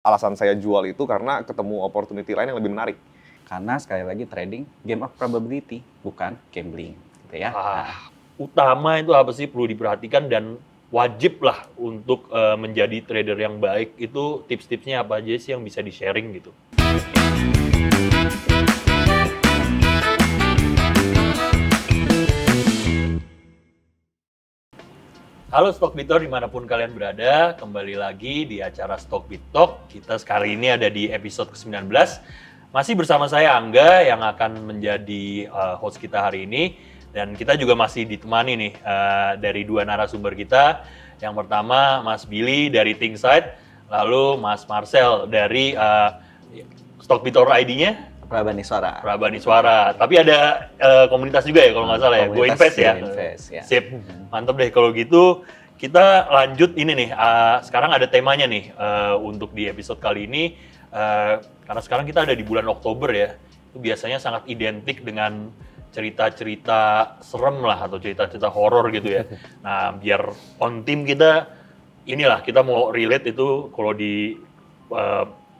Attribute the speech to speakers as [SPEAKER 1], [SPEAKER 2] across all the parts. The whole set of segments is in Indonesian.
[SPEAKER 1] alasan saya jual itu karena ketemu opportunity lain yang lebih menarik.
[SPEAKER 2] Karena sekali lagi trading game of probability, bukan gambling, gitu ya.
[SPEAKER 3] Utama itu apa sih perlu diperhatikan dan wajib lah untuk menjadi trader yang baik, itu tips-tipsnya apa aja sih yang bisa di-sharing gitu? Halo Stockbiter dimanapun kalian berada, kembali lagi di acara Stockbit Talk. Kita sekali ini ada di episode ke-19. Masih bersama saya Angga yang akan menjadi host kita hari ini. Dan kita juga masih ditemani nih dari dua narasumber kita. Yang pertama Mas Billy dari Thinksyte, lalu Mas Marcel dari Stockbiter ID-nya? Prabaniswara. Tapi ada komunitas juga ya kalau nggak salah ya, Go Invest ya. Sip, mantap deh kalau gitu. Kita lanjut ini nih, sekarang ada temanya nih untuk di episode kali ini. Karena sekarang kita ada di bulan Oktober ya, itu biasanya sangat identik dengan cerita-cerita serem lah atau cerita-cerita horor gitu ya. Nah, biar on team kita inilah, kita mau relate itu kalau di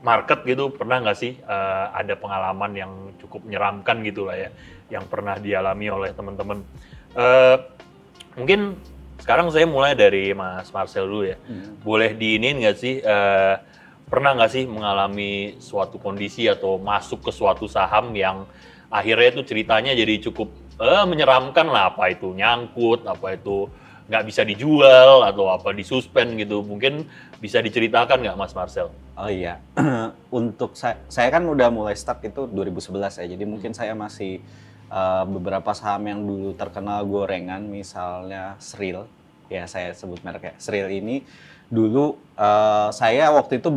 [SPEAKER 3] market gitu, pernah nggak sih ada pengalaman yang cukup menyeramkan gitu lah ya, yang pernah dialami oleh teman-teman. Mungkin sekarang saya mulai dari Mas Marcel dulu ya. Boleh diinin nggak sih, pernah nggak sih mengalami suatu kondisi atau masuk ke suatu saham yang akhirnya itu ceritanya jadi cukup menyeramkan lah, apa itu nyangkut, apa itu nggak bisa dijual, atau apa disuspend gitu. Mungkin bisa diceritakan nggak Mas Marcel?
[SPEAKER 2] Oh iya, untuk saya kan udah mulai start itu 2011 ya, jadi mungkin saya masih beberapa saham yang dulu terkenal gorengan, misalnya Sril, ya saya sebut mereknya. Sril ini dulu saya waktu itu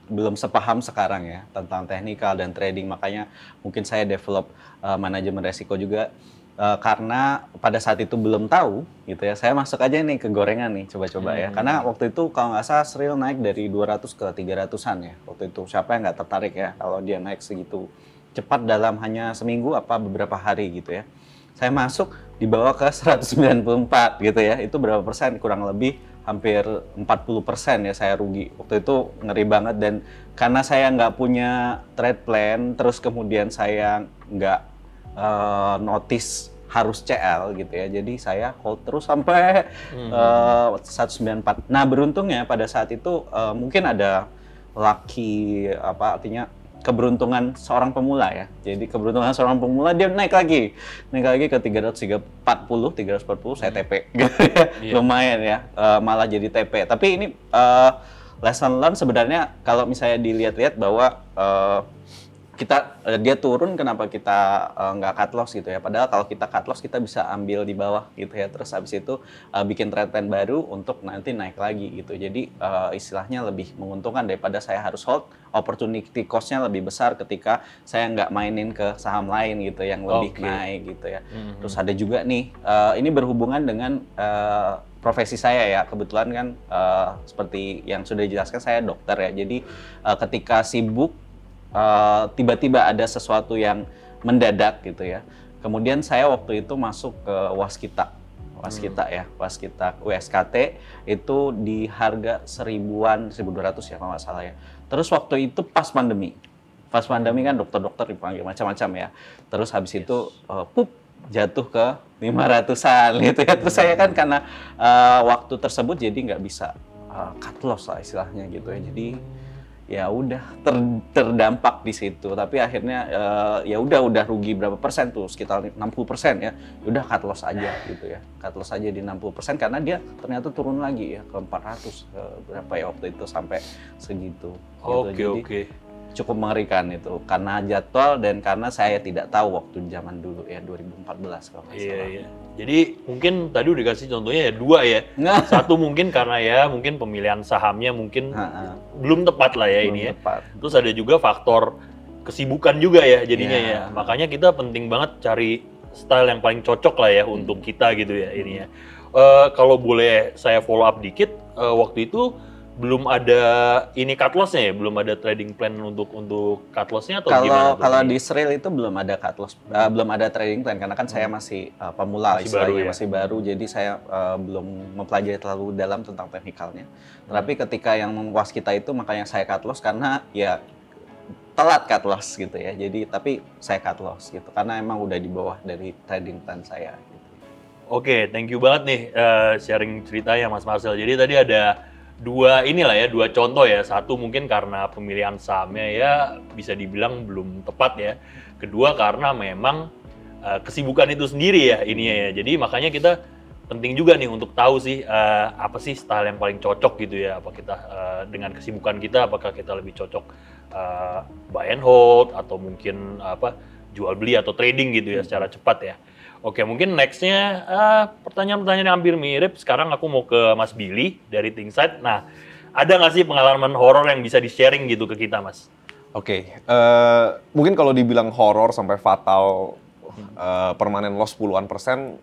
[SPEAKER 2] belum sepaham sekarang ya tentang teknikal dan trading, makanya mungkin saya develop manajemen resiko juga. Karena pada saat itu belum tahu gitu ya, saya masuk aja nih ke gorengan nih, coba-coba ya. Karena waktu itu kalau nggak salah Sril naik dari 200 ke 300-an ya. Waktu itu siapa yang nggak tertarik ya kalau dia naik segitu cepat dalam hanya seminggu apa beberapa hari gitu ya. Saya masuk dibawa ke 194 gitu ya. Itu berapa persen? Kurang lebih hampir 40% ya saya rugi. Waktu itu ngeri banget, dan karena saya nggak punya trade plan, terus kemudian saya nggak notice harus CL gitu ya, jadi saya hold terus sampai 194. Nah beruntungnya pada saat itu mungkin ada lucky, apa artinya keberuntungan seorang pemula ya. Jadi keberuntungan seorang pemula, dia naik lagi ke 340, saya TP gitu ya. Lumayan ya, malah jadi TP. Tapi ini lesson learned sebenarnya kalau misalnya dilihat-lihat bahwa dia turun, kenapa kita nggak cut loss gitu ya, padahal kalau kita cut loss kita bisa ambil di bawah gitu ya, terus habis itu bikin trade plan baru untuk nanti naik lagi gitu. Jadi istilahnya lebih menguntungkan daripada saya harus hold, opportunity cost-nya lebih besar ketika saya nggak mainin ke saham lain gitu yang lebih naik gitu ya. Terus ada juga nih, ini berhubungan dengan profesi saya ya, kebetulan kan seperti yang sudah dijelaskan saya dokter ya, jadi ketika sibuk tiba-tiba ada sesuatu yang mendadak gitu ya. Kemudian saya waktu itu masuk ke Waskita ya, Waskita WSKT itu di harga 1.200 ya kalau nggak salah ya. Terus waktu itu pas pandemi kan dokter-dokter dipanggil macam-macam ya. Terus habis itu jatuh ke 500-an gitu ya. Terus saya kan karena waktu tersebut jadi nggak bisa cut loss lah istilahnya gitu ya. Jadi ya udah terdampak di situ, tapi akhirnya ya udah rugi berapa persen tuh, sekitar 60% ya. Udah cut loss aja gitu ya, cut loss aja di 60% karena dia ternyata turun lagi ya ke 400 berapa ya waktu itu, sampai segitu.
[SPEAKER 3] Oke.
[SPEAKER 2] Cukup mengerikan itu karena jadwal dan karena saya tidak tahu waktu zaman dulu ya, 2014 kalau nggak salah.
[SPEAKER 3] Iya. Jadi mungkin tadi udah dikasih contohnya ya dua ya. Satu mungkin karena ya mungkin pemilihan sahamnya mungkin belum tepat lah ya, ini ya. Terus ada juga faktor kesibukan juga ya jadinya ya. Makanya kita penting banget cari style yang paling cocok lah ya untuk kita gitu ya ini ya. Kalau boleh saya follow up dikit, waktu itu belum ada ini cut loss-nya ya? Belum ada trading plan untuk cut loss-nya atau gimana?
[SPEAKER 2] Kalau di Sril itu belum ada cut loss, belum ada trading plan karena kan saya masih pemula,
[SPEAKER 3] Masih
[SPEAKER 2] istilahnya
[SPEAKER 3] baru ya?
[SPEAKER 2] masih baru, jadi saya belum mempelajari terlalu dalam tentang teknikalnya. Tapi ketika yang waskita itu makanya saya cut loss karena ya telat cut loss gitu ya. Jadi tapi saya cut loss gitu karena emang udah di bawah dari trading plan saya. Gitu.
[SPEAKER 3] Oke, thank you banget nih sharing ceritanya Mas Marcel. Jadi tadi ada dua contoh ya. Satu mungkin karena pemilihan sahamnya ya bisa dibilang belum tepat ya. Kedua karena memang kesibukan itu sendiri ya ininya ya. Jadi makanya kita penting juga nih untuk tahu sih apa sih style yang paling cocok gitu ya. Apa kita dengan kesibukan kita apakah kita lebih cocok buy and hold atau mungkin jual beli atau trading gitu ya secara cepat ya. Oke, mungkin next-nya pertanyaan-pertanyaan yang hampir mirip. Sekarang aku mau ke Mas Billy dari Thinksyte. Nah, ada nggak sih pengalaman horor yang bisa di-sharing gitu ke kita, Mas?
[SPEAKER 1] Oke, mungkin kalau dibilang horor sampai fatal, permanen loss puluhan persen,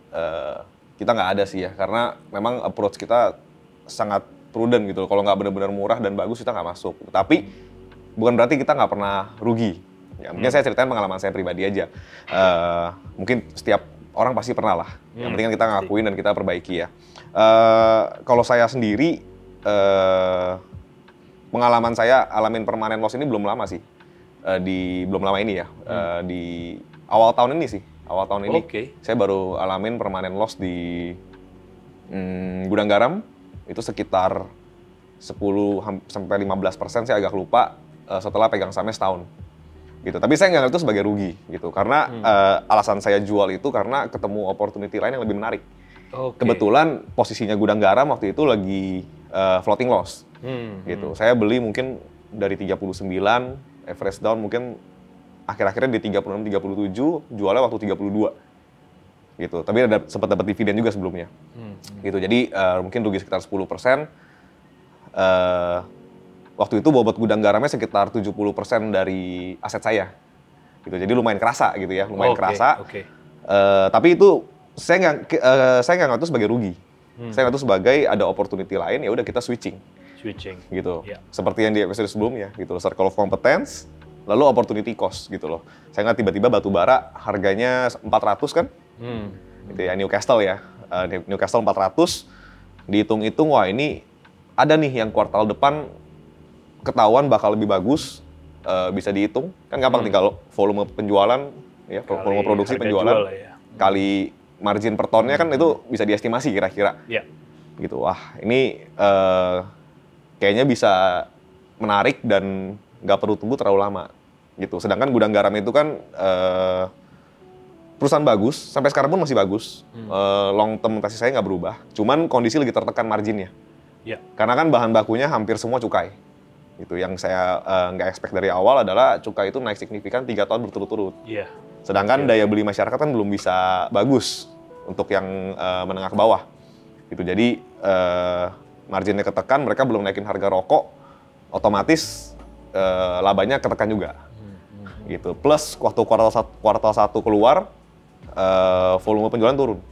[SPEAKER 1] kita nggak ada sih ya. Karena memang approach kita sangat prudent gitu. Kalau nggak benar-benar murah dan bagus, kita nggak masuk. Tapi bukan berarti kita nggak pernah rugi. Ya, mungkin saya ceritain pengalaman saya pribadi aja. Mungkin setiap orang pasti pernah lah. Yang penting kan kita ngakuin dan kita perbaiki ya. Kalau saya sendiri, pengalaman saya alamin permanen loss ini belum lama sih. Belum lama ini ya. Di awal tahun ini sih. Awal tahun ini saya baru alamin permanen loss di gudang garam. Itu sekitar 10-15%, saya agak lupa setelah pegang sahamnya setahun. Gitu. Tapi saya nggak ngeliat itu sebagai rugi gitu karena alasan saya jual itu karena ketemu opportunity lain yang lebih menarik. Kebetulan posisinya gudang garam waktu itu lagi floating loss gitu. Saya beli mungkin dari 39, average down mungkin akhir-akhirnya di 36-37, jualnya waktu 32 gitu. Tapi sempat dapat dividen juga sebelumnya gitu. Jadi mungkin rugi sekitar 10%. Waktu itu bobot gudang garamnya sekitar 70% dari aset saya, gitu. Jadi lumayan kerasa gitu ya, lumayan kerasa. Tapi itu saya nggak ngeliat itu sebagai rugi. Saya ngeliat itu sebagai ada opportunity lain, ya udah kita switching, gitu. Seperti yang di episode sebelumnya, gitu. Circle of competence, lalu opportunity cost, gitu loh. Saya ngeliat tiba-tiba batu bara harganya 400 kan, gitu ya, Newcastle ya, Newcastle 400, dihitung-hitung wah ini ada nih yang kuartal depan ketahuan bakal lebih bagus, bisa dihitung kan gampang tinggal volume penjualan ya, volume produksi penjualan kali margin per tonnya kan itu bisa diestimasi kira-kira gitu. Wah ini kayaknya bisa menarik dan nggak perlu tunggu terlalu lama gitu. Sedangkan gudang garam itu kan perusahaan bagus, sampai sekarang pun masih bagus, long term kasih saya nggak berubah, cuman kondisi lagi tertekan marginnya karena kan bahan bakunya hampir semua cukai. Itu yang saya nggak expect dari awal adalah cukai itu naik signifikan 3 tahun berturut-turut. Sedangkan daya beli masyarakat kan belum bisa bagus untuk yang menengah ke bawah. Gitu. Jadi marginnya ketekan, mereka belum naikin harga rokok, otomatis labanya ketekan juga. Gitu. Plus waktu kuartal 1 keluar, volume penjualan turun.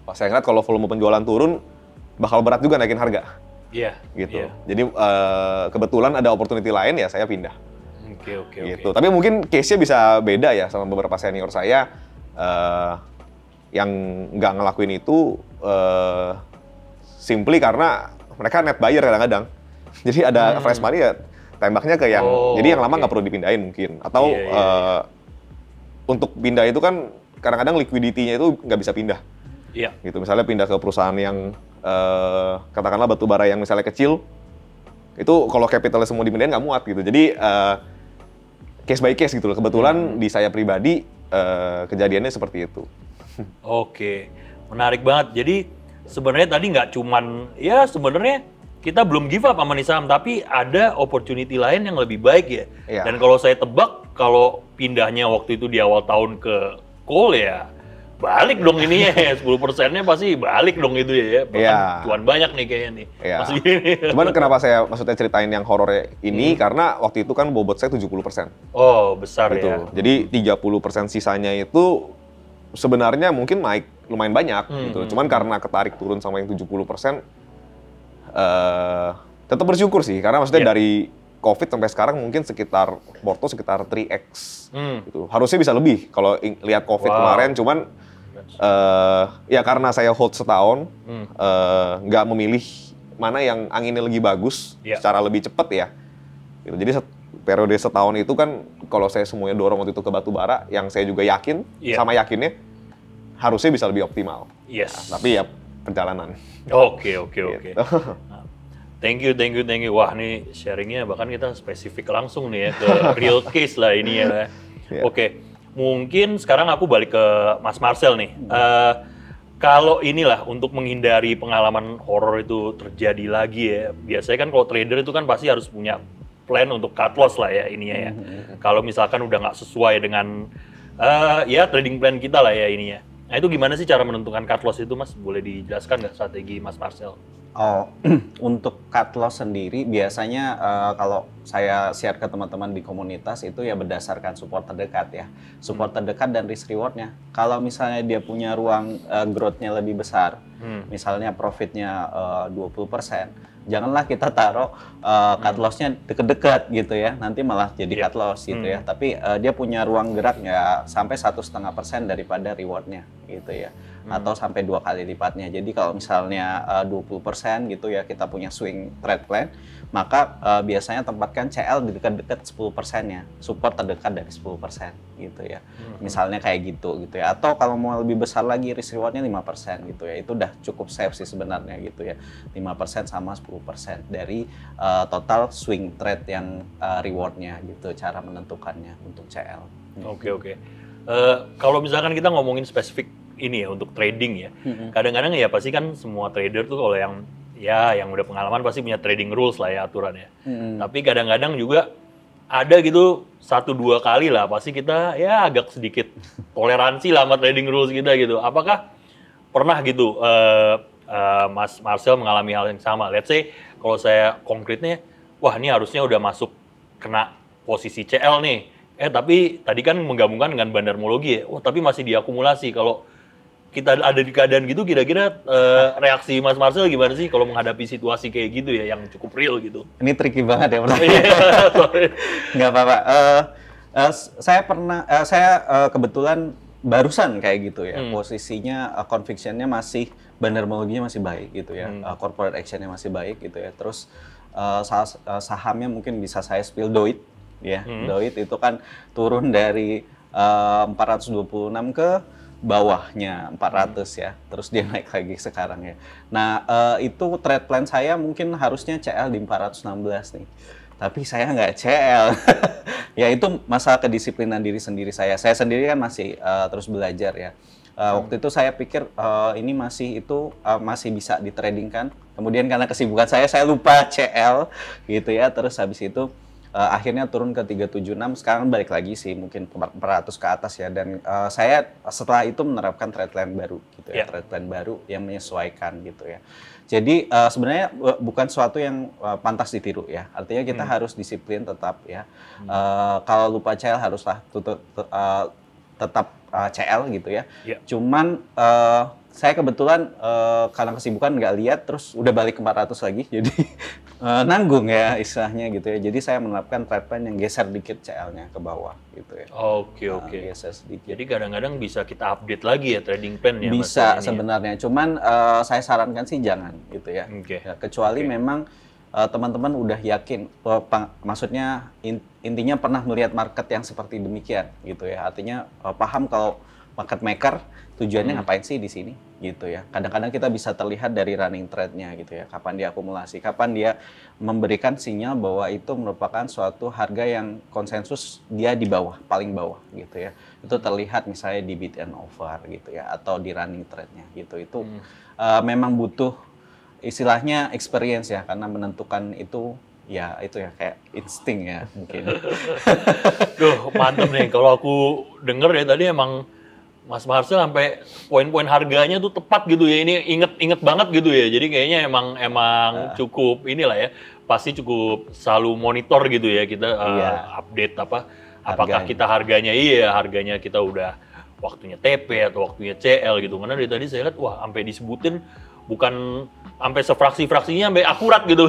[SPEAKER 1] Pas saya ngeliat kalau volume penjualan turun, bakal berat juga naikin harga. Gitu. Jadi kebetulan ada opportunity lain ya saya pindah. Gitu. Tapi mungkin case-nya bisa beda ya sama beberapa senior saya yang nggak ngelakuin itu simply karena mereka net buyer kadang-kadang. Jadi ada fresh money ya tembaknya ke yang jadi yang lama nggak perlu dipindahin mungkin. Atau untuk pindah itu kan kadang-kadang liquidity-nya itu nggak bisa pindah. Gitu. Misalnya pindah ke perusahaan yang katakanlah batu bara yang misalnya kecil, itu kalau capitalnya semua dipindahin nggak muat gitu. Jadi case by case gitu loh. Kebetulan di saya pribadi kejadiannya seperti itu.
[SPEAKER 3] Menarik banget. Jadi sebenarnya tadi nggak cuman ya sebenarnya kita belum give up sama nih saham, tapi ada opportunity lain yang lebih baik ya. Dan kalau saya tebak kalau pindahnya waktu itu di awal tahun ke coal ya balik dong ininya ya, 10%-nya pasti balik dong itu ya. Bahkan cuan banyak nih kayaknya nih.
[SPEAKER 1] Cuman kenapa saya maksudnya ceritain yang horornya ini, karena waktu itu kan bobot saya 70%.
[SPEAKER 3] Besar gitu. Ya.
[SPEAKER 1] Jadi 30% sisanya itu sebenarnya mungkin naik lumayan banyak gitu. Cuman karena ketarik turun sama yang 70%, Tetap bersyukur sih, karena maksudnya
[SPEAKER 3] Iya.
[SPEAKER 1] dari COVID sampai sekarang mungkin sekitar Porto sekitar 3x gitu. Harusnya bisa lebih kalau lihat COVID
[SPEAKER 3] Wow.
[SPEAKER 1] kemarin, cuman ya karena saya hold setahun, nggak memilih mana yang anginnya lebih bagus,
[SPEAKER 3] Iya.
[SPEAKER 1] secara lebih cepat ya. Gitu. Jadi periode setahun itu kan kalau saya semuanya dorong waktu itu ke batubara, yang saya juga yakin,
[SPEAKER 3] Iya.
[SPEAKER 1] sama yakinnya harusnya bisa lebih optimal.
[SPEAKER 3] Yes.
[SPEAKER 1] Nah, tapi ya perjalanan.
[SPEAKER 3] Oke.
[SPEAKER 1] Gitu.
[SPEAKER 3] Thank you. Wah, nih sharingnya bahkan kita spesifik langsung nih ya ke real case lah ini ya.
[SPEAKER 1] Iya.
[SPEAKER 3] Oke, mungkin sekarang aku balik ke Mas Marcel nih. Kalau inilah untuk menghindari pengalaman horor itu terjadi lagi ya, biasanya kan kalau trader itu kan pasti harus punya plan untuk cut loss lah ya ininya ya. Kalau misalkan udah nggak sesuai dengan ya trading plan kita lah ya ininya. Nah itu gimana sih cara menentukan cut loss itu Mas? Boleh dijelaskan nggak strategi Mas Marcel?
[SPEAKER 2] Oh, untuk cut loss sendiri biasanya kalau saya share ke teman-teman di komunitas itu ya berdasarkan support terdekat ya. Support terdekat dan risk rewardnya. Kalau misalnya dia punya ruang growth-nya lebih besar, misalnya profitnya 20%, janganlah kita taruh cut loss-nya deket-deket gitu ya. Nanti malah jadi cut loss gitu ya. Tapi dia punya ruang gerak ya sampai 1,5% daripada reward-nya gitu ya. Atau sampai 2 kali lipatnya. Jadi kalau misalnya 20% gitu ya kita punya swing trade plan, maka biasanya tempatkan CL di dekat-dekat 10%-nya, support terdekat dari 10% gitu ya. Misalnya kayak gitu ya. Atau kalau mau lebih besar lagi risk reward-nya 5% gitu ya. Itu udah cukup safe sih sebenarnya gitu ya. 5% sama 10% dari total swing trade yang reward-nya gitu, cara menentukannya untuk CL.
[SPEAKER 3] Oke. Kalau misalkan kita ngomongin spesifik ini ya untuk trading ya, kadang-kadang ya pasti kan semua trader tuh kalau yang udah pengalaman pasti punya trading rules lah ya aturannya. Tapi kadang-kadang juga ada gitu 1-2 kali lah pasti kita ya agak sedikit toleransi lah sama trading rules kita gitu. Apakah pernah gitu Mas Marcel mengalami hal yang sama? Let's say kalau saya konkretnya, wah ini harusnya udah masuk kena posisi CL nih. Tapi tadi kan menggabungkan dengan bandarmologi ya. Tapi masih diakumulasi. Kalau kita ada di keadaan gitu, kira-kira reaksi Mas Marcel gimana sih kalau menghadapi situasi kayak gitu ya, yang cukup real gitu?
[SPEAKER 2] Ini tricky banget ya nggak apa-apa. Saya kebetulan barusan kayak gitu ya, posisinya conviction-nya masih, bandarmologinya masih baik gitu ya, corporate action-nya masih baik gitu ya. Terus sahamnya mungkin bisa saya spill Doit ya, Doit itu kan turun dari 426 ke bawahnya 400 ya, terus dia naik lagi sekarang ya. Nah itu trade plan saya mungkin harusnya CL di 416 nih, tapi saya nggak CL. Ya itu masalah kedisiplinan diri sendiri saya. Saya sendiri kan masih terus belajar ya. Waktu itu saya pikir ini masih bisa ditradingkan. Kemudian karena kesibukan saya lupa CL gitu ya. Terus habis itu akhirnya turun ke 376, sekarang balik lagi sih mungkin 400 ke atas ya. Dan saya setelah itu menerapkan trade plan baru gitu ya, trade plan baru yang menyesuaikan gitu ya. Jadi sebenarnya bukan sesuatu yang pantas ditiru ya. Artinya kita harus disiplin tetap ya. Kalau lupa CL haruslah tetap CL gitu ya. Cuman saya kebetulan karena kesibukan nggak lihat, terus udah balik ke 400 lagi, jadi nanggung ya istilahnya gitu ya. Jadi saya menerapkan trade plan yang geser dikit CL-nya ke bawah gitu ya.
[SPEAKER 3] Oke.
[SPEAKER 2] Geser sedikit.
[SPEAKER 3] Jadi kadang-kadang bisa kita update lagi ya trading plan ya?
[SPEAKER 2] Bisa sebenarnya, cuman saya sarankan sih jangan gitu ya. Ya kecuali memang teman-teman udah yakin, maksudnya intinya pernah melihat market yang seperti demikian gitu ya. Artinya paham kalau market maker tujuannya ngapain sih di sini gitu ya. Kadang-kadang kita bisa terlihat dari running trade-nya gitu ya. Kapan dia akumulasi, kapan dia memberikan sinyal bahwa itu merupakan suatu harga yang konsensus dia di bawah, paling bawah gitu ya. Itu terlihat misalnya di bid and over gitu ya, atau di running trade-nya gitu. Itu memang butuh istilahnya experience ya, karena menentukan itu ya kayak insting ya mungkin.
[SPEAKER 3] Duh, mantep nih. Kalau aku denger ya tadi emang Mas Marcel sampai poin-poin harganya tuh tepat gitu ya. Ini inget banget gitu ya. Jadi kayaknya emang cukup inilah ya. Pasti cukup selalu monitor gitu ya kita update apakah kita harganya kita udah waktunya TP atau waktunya CL gitu. Karena dari tadi saya lihat wah sampai disebutin bukan sampai sefraksi-fraksinya sampai akurat gitu.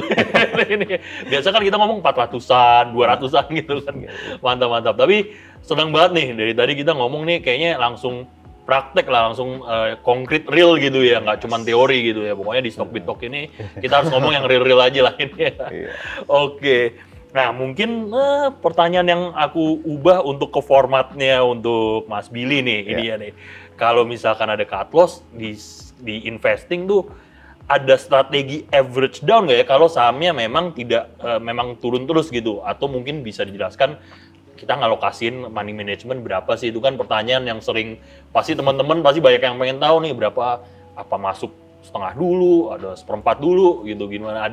[SPEAKER 3] Biasa kan kita ngomong 400-an, 200-an gitu kan. Mantap-mantap. Tapi senang banget nih, dari tadi kita ngomong nih kayaknya langsung praktek lah, langsung konkret real gitu ya, nggak cuma teori gitu ya. Pokoknya di Stockbit Talk ini kita harus ngomong yang real-real aja lah ini ya. Oke. Nah, mungkin pertanyaan yang aku ubah untuk ke formatnya untuk Mas Billy nih, ini ya nih. Kalau misalkan ada cut loss di investing tuh, ada strategi average down nggak ya kalau sahamnya memang tidak memang turun terus gitu, atau mungkin bisa dijelaskan kita ngalokasin money management berapa sih? Itu kan pertanyaan yang sering pasti teman-teman pasti banyak yang pengen tahu nih, berapa, apa masuk setengah dulu, ada seperempat dulu gitu, gimana,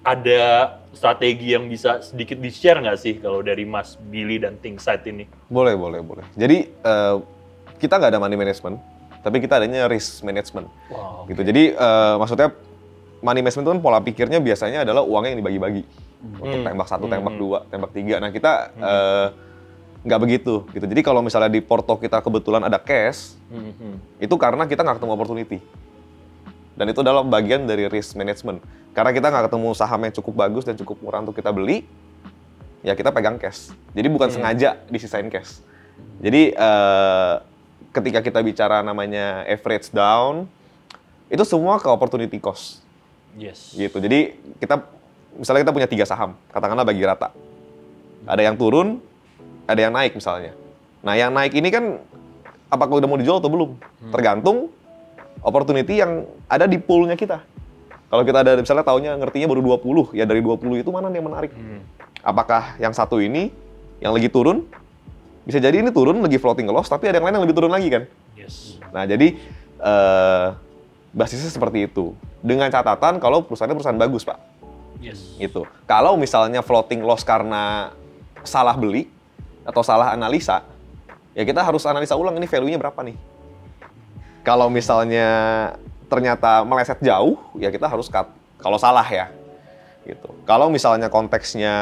[SPEAKER 3] ada strategi yang bisa sedikit di-share nggak sih kalau dari Mas Billy dan Thinksyte ini?
[SPEAKER 1] Boleh. Jadi kita nggak ada money management, tapi kita adanya risk management.
[SPEAKER 3] Wow,
[SPEAKER 1] gitu. Jadi maksudnya money management itu kan pola pikirnya biasanya adalah uangnya yang dibagi-bagi untuk tembak 1, tembak 2, tembak 3. Nah kita nggak begitu. Gitu. Jadi kalau misalnya di porto kita kebetulan ada cash, itu karena kita nggak ketemu opportunity. Dan itu adalah bagian dari risk management. Karena kita nggak ketemu saham yang cukup bagus dan cukup murah untuk kita beli, ya kita pegang cash. Jadi bukan sengaja disisain cash. Jadi ketika kita bicara namanya average down, itu semua ke opportunity cost.
[SPEAKER 3] Yes.
[SPEAKER 1] Gitu. Jadi misalnya kita punya 3 saham, katakanlah bagi rata. Ada yang turun, ada yang naik misalnya. Nah yang naik ini kan apakah udah mau dijual atau belum? Tergantung opportunity yang ada di poolnya kita. Kalau kita ada misalnya tahunnya ngertinya baru 20, ya dari 20 itu mana yang menarik? Apakah yang satu ini yang lagi turun? Bisa jadi ini turun lagi floating loss, tapi ada yang lain yang lebih turun lagi kan?
[SPEAKER 3] Yes.
[SPEAKER 1] Nah jadi basisnya seperti itu. Dengan catatan kalau perusahaannya perusahaan bagus, Pak.
[SPEAKER 3] Yes.
[SPEAKER 1] Gitu. Kalau misalnya floating loss karena salah beli atau salah analisa, ya kita harus analisa ulang ini value-nya berapa nih. Kalau misalnya ternyata meleset jauh, ya kita harus cut. Kalau salah ya. Gitu. Kalau misalnya konteksnya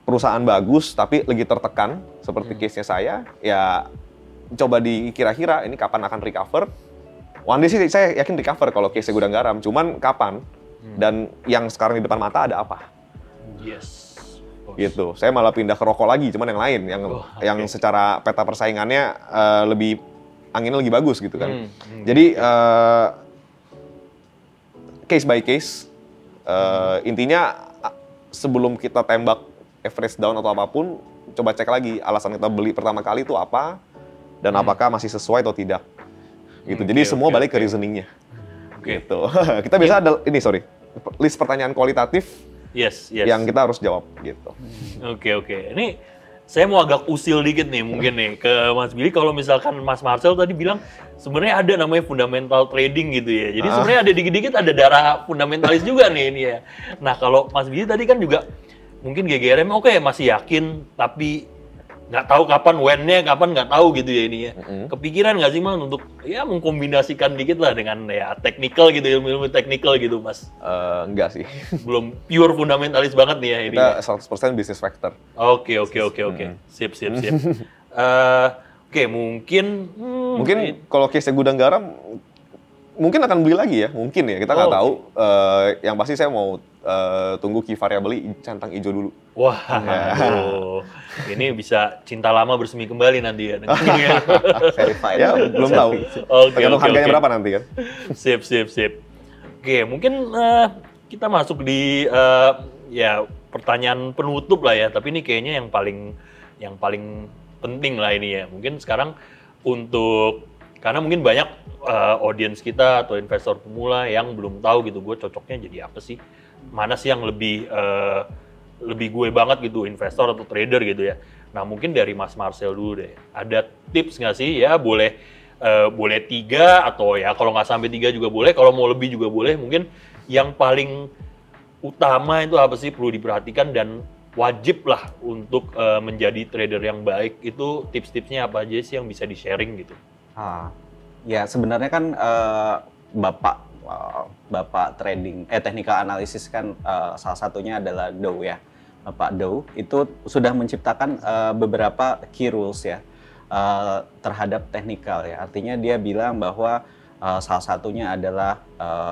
[SPEAKER 1] perusahaan bagus tapi lagi tertekan seperti case-nya saya, ya coba dikira-kira ini kapan akan recover. One day sih saya yakin recover kalau case-nya Gudang Garam, cuman kapan dan yang sekarang di depan mata ada apa.
[SPEAKER 3] Yes.
[SPEAKER 1] Gitu. Saya malah pindah ke rokok lagi, cuman yang lain yang secara peta persaingannya lebih anginnya lebih bagus gitu kan. Jadi case by case, intinya sebelum kita tembak average down atau apapun, coba cek lagi alasan kita beli pertama kali itu apa dan apakah masih sesuai atau tidak. Gitu. Jadi semua balik ke reasoningnya. Gitu. Kita biasa ada list pertanyaan kualitatif yang kita harus jawab gitu.
[SPEAKER 3] Oke. Ini saya mau agak usil dikit nih mungkin nih ke Mas Billy. Kalau misalkan Mas Marcel tadi bilang sebenarnya ada namanya fundamental trading gitu ya. Jadi sebenarnya ada dikit-dikit ada darah fundamentalis juga nih ini ya. Nah kalau Mas Billy tadi kan juga mungkin GGRM oke, masih yakin tapi nggak tahu kapan when-nya, kapan nggak tahu gitu ya ini ya. Kepikiran nggak sih Mas untuk ya mengkombinasikan dikit lah dengan ya technical gitu, ilmu-ilmu technical gitu Mas?
[SPEAKER 1] Enggak sih.
[SPEAKER 3] Belum pure fundamentalis banget nih ya ini.
[SPEAKER 1] Kita 100% business factor.
[SPEAKER 3] Oke. Sip. Oke, mungkin
[SPEAKER 1] kalau case Gudang Garam mungkin akan beli lagi ya, mungkin ya, kita nggak tahu. Yang pasti saya mau tunggu key variable centang hijau dulu.
[SPEAKER 3] Wah, ini bisa cinta lama bersemi kembali nanti ya.
[SPEAKER 1] Verified. Ya, belum tahu. Tergantung harganya berapa nanti kan.
[SPEAKER 3] Sip. Oke, mungkin kita masuk di ya pertanyaan penutup lah ya. Tapi ini kayaknya yang paling penting lah ini ya. Mungkin sekarang karena mungkin banyak audiens kita atau investor pemula yang belum tahu gitu, gue cocoknya jadi apa sih? Mana sih yang lebih gue banget gitu, investor atau trader gitu ya. Nah mungkin dari Mas Marcel dulu deh, ada tips nggak sih ya, boleh 3 atau ya kalau nggak sampai 3 juga boleh, kalau mau lebih juga boleh. Mungkin yang paling utama itu apa sih perlu diperhatikan dan wajib lah untuk menjadi trader yang baik, itu tips-tipsnya apa aja sih yang bisa di-sharing gitu?
[SPEAKER 2] Ya sebenarnya kan Bapak trading, technical analysis kan salah satunya adalah Dow ya. Bapak Dow itu sudah menciptakan beberapa key rules ya terhadap technical ya. Artinya dia bilang bahwa Salah satunya adalah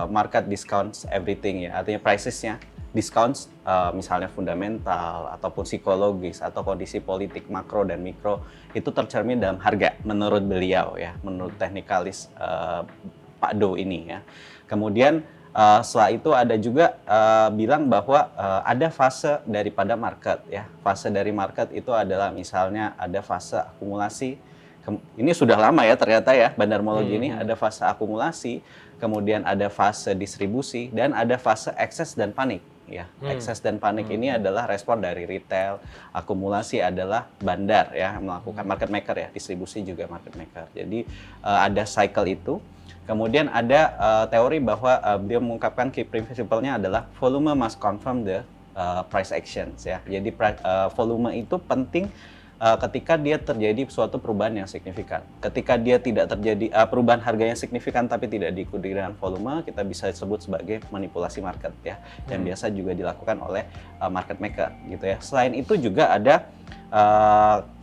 [SPEAKER 2] market discounts everything ya, artinya pricesnya discounts, misalnya fundamental ataupun psikologis atau kondisi politik makro dan mikro itu tercermin dalam harga menurut beliau ya, menurut teknikalis Pak Do ini ya. Kemudian setelah itu ada juga bilang bahwa ada fase daripada market ya. Fase dari market itu adalah misalnya ada fase akumulasi. Ini sudah lama ya ternyata ya, bandarmologi ini ada fase akumulasi, kemudian ada fase distribusi, dan ada fase ekses dan panik. Ya, ekses dan panik ini adalah respon dari retail, akumulasi adalah bandar ya, melakukan market maker ya, distribusi juga market maker. Jadi ada cycle itu. Kemudian ada teori bahwa beliau mengungkapkan key principle-nya adalah volume must confirm the price actions ya. Jadi volume itu penting ketika dia terjadi suatu perubahan yang signifikan. Ketika dia tidak terjadi perubahan harga yang signifikan tapi tidak diikuti dengan volume, kita bisa sebut sebagai manipulasi market ya. Yang biasa juga dilakukan oleh market maker gitu ya. Selain itu juga ada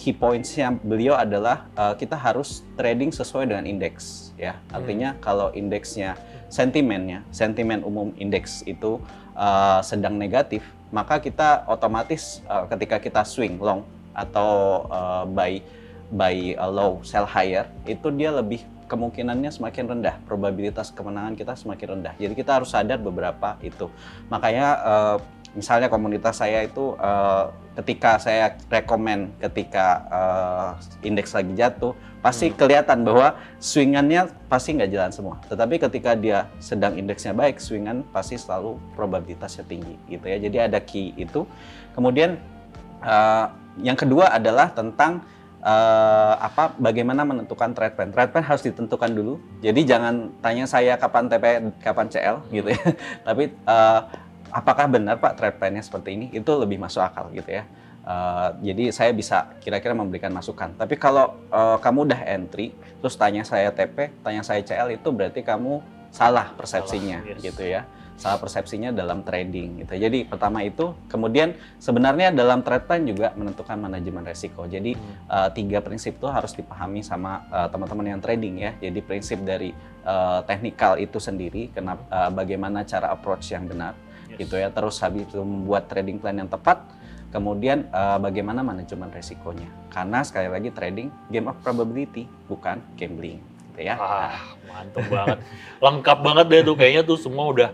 [SPEAKER 2] key points-nya beliau adalah kita harus trading sesuai dengan indeks ya. Artinya kalau indeksnya sentimen umum indeks itu sedang negatif, maka kita otomatis ketika kita swing long atau buy low sell higher itu dia lebih kemungkinannya semakin rendah, probabilitas kemenangan kita semakin rendah. Jadi kita harus sadar beberapa itu. Makanya misalnya komunitas saya itu ketika saya rekomen ketika indeks lagi jatuh pasti kelihatan bahwa swingannya pasti nggak jalan semua. Tetapi ketika dia sedang indeksnya baik, swingan pasti selalu probabilitasnya tinggi gitu ya. Jadi ada key itu. Kemudian yang kedua adalah tentang bagaimana menentukan trade plan. Trade plan harus ditentukan dulu. Jadi jangan tanya saya kapan TP, kapan CL gitu ya. Tapi apakah benar Pak trade plan-nya seperti ini? Itu lebih masuk akal gitu ya. Jadi saya bisa kira-kira memberikan masukan. Tapi kalau kamu udah entry, terus tanya saya TP, tanya saya CL, itu berarti kamu salah persepsinya gitu ya. Salah persepsinya dalam trading gitu. Jadi pertama itu, kemudian sebenarnya dalam trade plan juga menentukan manajemen resiko. Jadi 3 prinsip itu harus dipahami sama teman-teman yang trading ya. Jadi prinsip dari technical itu sendiri, bagaimana cara approach yang benar gitu ya. Terus habis itu membuat trading plan yang tepat. Kemudian bagaimana manajemen resikonya. Karena sekali lagi trading game of probability, bukan gambling gitu ya.
[SPEAKER 3] Mantap banget. Lengkap banget deh tuh, kayaknya tuh semua udah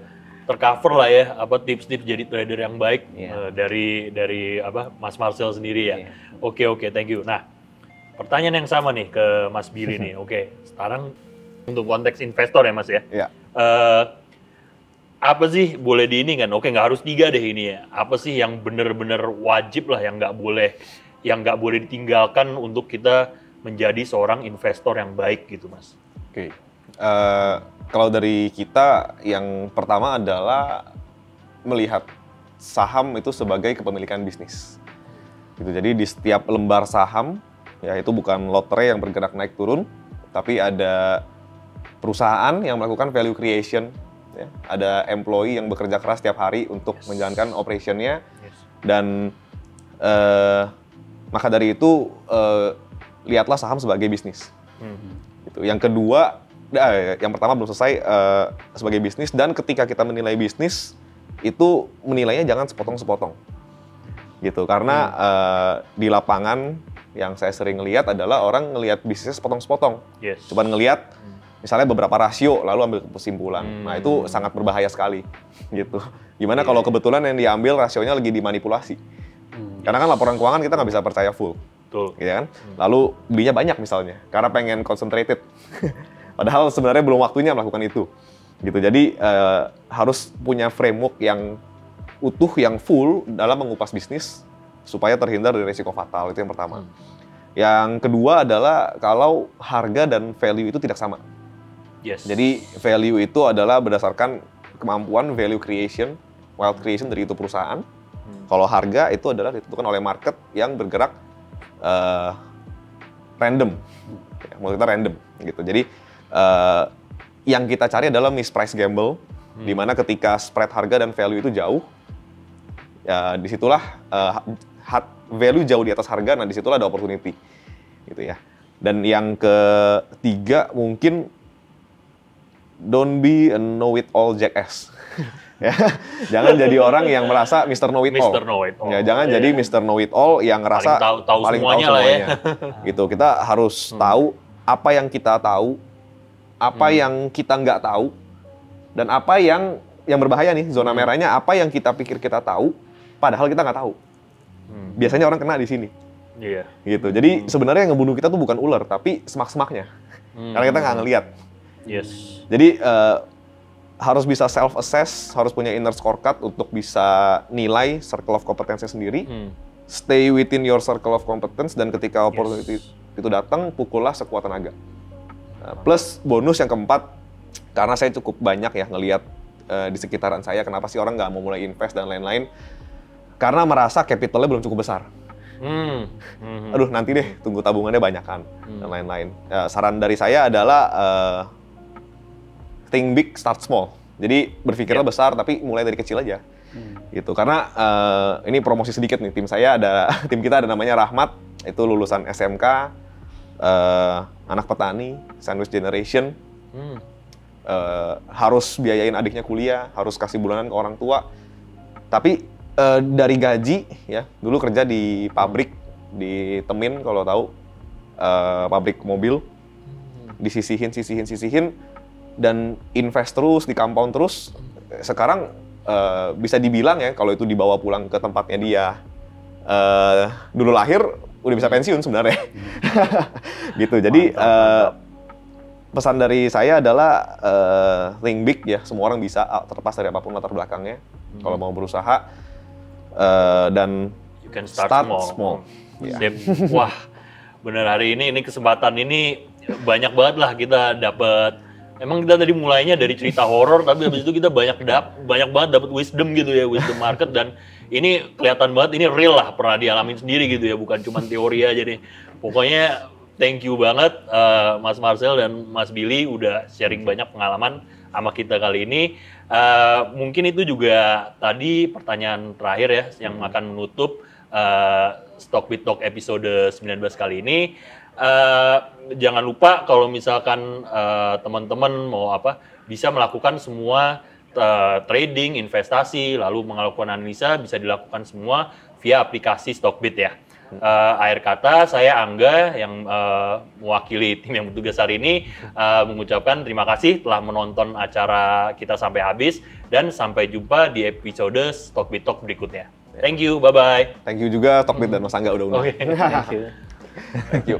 [SPEAKER 3] tercover lah ya, tips-tips jadi trader yang baik dari Mas Marcel sendiri ya. Oke, thank you. Nah, pertanyaan yang sama nih ke Mas Billy nih. Oke, sekarang untuk konteks investor ya Mas ya. Apa sih boleh di ini kan? Oke, nggak harus 3 deh ini ya. Apa sih yang benar-benar wajib lah yang nggak boleh ditinggalkan untuk kita menjadi seorang investor yang baik gitu Mas?
[SPEAKER 1] Oke. Kalau dari kita, yang pertama adalah melihat saham itu sebagai kepemilikan bisnis. Gitu. Jadi di setiap lembar saham, ya itu bukan lotre yang bergerak naik turun, tapi ada perusahaan yang melakukan value creation, ya. Ada employee yang bekerja keras setiap hari untuk menjalankan operationnya, dan maka dari itu lihatlah saham sebagai bisnis. Gitu. Yang kedua, yang pertama belum selesai sebagai bisnis, dan ketika kita menilai bisnis itu menilainya jangan sepotong-sepotong gitu, karena di lapangan yang saya sering lihat adalah orang ngelihat bisnisnya sepotong-sepotong, cuman ngelihat misalnya beberapa rasio lalu ambil kesimpulan. Nah itu sangat berbahaya sekali gitu. Gimana kalau kebetulan yang diambil rasionya lagi dimanipulasi, karena kan laporan keuangan kita nggak bisa percaya full. Gitu kan? Lalu belinya banyak misalnya karena pengen concentrated. Padahal sebenarnya belum waktunya melakukan itu, gitu. Jadi harus punya framework yang utuh, yang full dalam mengupas bisnis supaya terhindar dari risiko fatal. Itu yang pertama. Yang kedua adalah kalau harga dan value itu tidak sama. Jadi value itu adalah berdasarkan kemampuan value creation, wealth creation dari itu perusahaan. Kalau harga itu adalah ditentukan oleh market yang bergerak random, menurut kita random, gitu. Jadi yang kita cari adalah misprice gamble, di mana ketika spread harga dan value itu jauh, ya disitulah value jauh di atas harga, nah disitulah ada opportunity, gitu ya. Dan yang ketiga mungkin don't be a know-it-all jackass. Ya, jangan jadi orang yang merasa Mr. Know-it-all.
[SPEAKER 3] Mr. Know-it-all.
[SPEAKER 1] Ya, jangan jadi Mr. Know-it-all yang ngerasa
[SPEAKER 3] paling tahu semuanya lah ya.
[SPEAKER 1] Gitu, kita harus tahu apa yang kita tahu, apa yang kita nggak tahu, dan apa yang berbahaya nih, zona merahnya apa yang kita pikir kita tahu, padahal kita nggak tahu. Biasanya orang kena di sini.
[SPEAKER 3] Iya.
[SPEAKER 1] Gitu. Jadi sebenarnya yang ngebunuh kita tuh bukan ular, tapi semak-semaknya. Karena kita nggak ngelihat.
[SPEAKER 3] Yes.
[SPEAKER 1] Jadi harus bisa self-assess, harus punya inner scorecard untuk bisa nilai circle of competence sendiri. Stay within your circle of competence, dan ketika opportunity itu datang, pukullah sekuat tenaga. Plus bonus yang keempat, karena saya cukup banyak ya ngelihat di sekitaran saya, kenapa sih orang nggak mau mulai invest dan lain-lain, karena merasa capitalnya belum cukup besar. Aduh, nanti deh, tunggu tabungannya banyakan dan lain-lain. Saran dari saya adalah think big, start small. Jadi berpikirnya besar, tapi mulai dari kecil aja. Gitu. Karena ini promosi sedikit nih, tim kita ada namanya Rahmat, itu lulusan SMK, anak petani, sandwich generation, harus biayain adiknya kuliah, harus kasih bulanan ke orang tua. Tapi dari gaji, ya dulu kerja di pabrik di Temin kalau tahu, pabrik mobil, disisihin, dan invest terus, di compound terus. Sekarang bisa dibilang ya, kalau itu dibawa pulang ke tempatnya dia, dulu lahir udah bisa pensiun sebenarnya. Gitu. Jadi pesan dari saya adalah think big ya, semua orang bisa, terlepas dari apapun latar belakangnya. Kalau mau berusaha, dan
[SPEAKER 3] you can start small. Yeah. Wah, bener hari ini kesempatan ini banyak banget lah kita dapat. Emang kita tadi mulainya dari cerita horor, tapi habis itu kita banyak banget dapat wisdom gitu ya, wisdom market, dan ini kelihatan banget ini real lah, pernah dialamin sendiri gitu ya, bukan cuma teori aja nih. Pokoknya thank you banget Mas Marcel dan Mas Billy udah sharing banyak pengalaman sama kita kali ini. Mungkin itu juga tadi pertanyaan terakhir ya yang akan menutup Stockbit Talk episode 19 kali ini. Jangan lupa kalau misalkan teman-teman mau bisa melakukan semua trading, investasi, lalu melakukan analisa, bisa dilakukan semua via aplikasi Stockbit ya. Akhir kata, saya Angga yang mewakili tim yang bertugas hari ini mengucapkan terima kasih telah menonton acara kita sampai habis, dan sampai jumpa di episode Stockbit Talk berikutnya. Thank you, bye-bye.
[SPEAKER 1] Thank you juga Stockbit dan Mas Angga udah undang.
[SPEAKER 3] Thank you.
[SPEAKER 1] Thank you.